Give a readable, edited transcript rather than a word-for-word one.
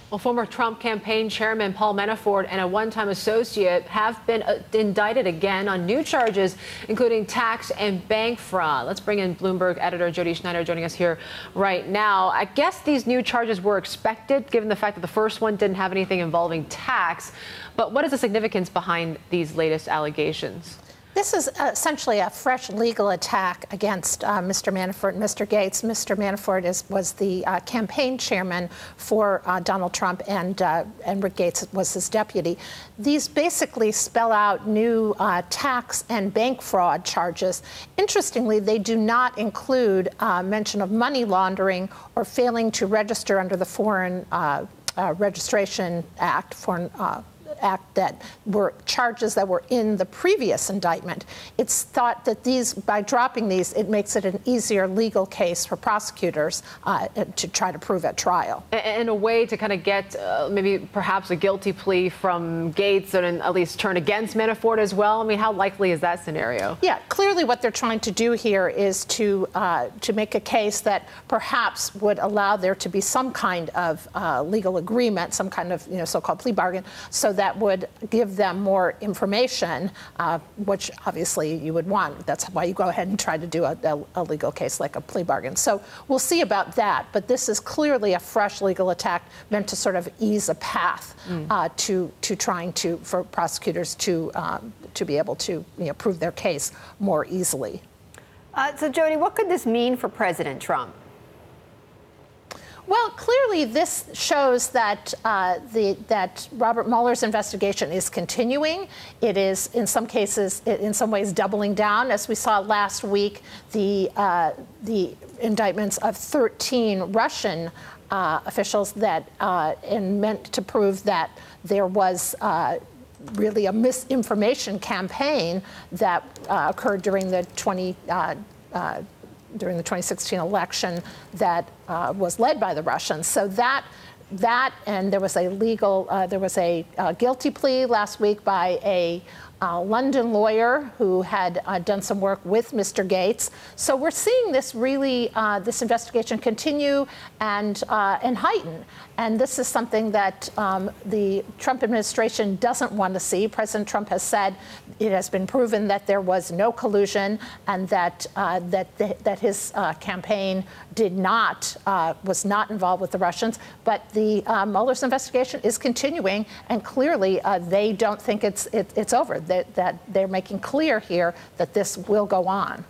Well, former Trump campaign chairman Paul Manafort and a one-time associate have been indicted again on new charges, including tax and bank fraud. Let's bring in Bloomberg editor Jodi Schneider joining us here right now. I guess these new charges were expected, given the fact that the first one didn't have anything involving tax. But what is the significance behind these latest allegations? This is essentially a fresh legal attack against Mr. Manafort and Mr. Gates. Mr. Manafort was the campaign chairman for Donald Trump, and Rick Gates was his deputy. These basically spell out new tax and bank fraud charges. Interestingly, they do not include mention of money laundering or failing to register under the Foreign Registration Act, Act, that were charges that were in the previous indictment. It's thought that by dropping these, it makes it an easier legal case for prosecutors to try to prove at trial. And a way to kind of get maybe perhaps a guilty plea from Gates and at least turn against Manafort as well. I mean, how likely is that scenario? Yeah, clearly what they're trying to do here is to make a case that perhaps would allow there to be some kind of legal agreement, some kind of so-called plea bargain, so that would give them more information, which obviously you would want. That's why you go ahead and try to do a legal case like a plea bargain. So we'll see about that. But this is clearly a fresh legal attack meant to sort of ease a path to trying for prosecutors to be able to prove their case more easily. So, Jodi, what could this mean for President Trump? Well, clearly this shows that that Robert Mueller's investigation is continuing. It is, in some cases, in some ways, doubling down. As we saw last week, the indictments of 13 Russian officials that meant to prove that there was really a misinformation campaign that occurred during the 2016 election that was led by the Russians. So that and there was a guilty plea last week by a London lawyer who had done some work with Mr. Gates. So we're seeing this really, this investigation continue and heighten. And this is something that the Trump administration doesn't want to see. President Trump has said it has been proven that there was no collusion and that his campaign was not involved with the Russians. But the Mueller's investigation is continuing, and clearly they don't think it's over. That they're making clear here that this will go on.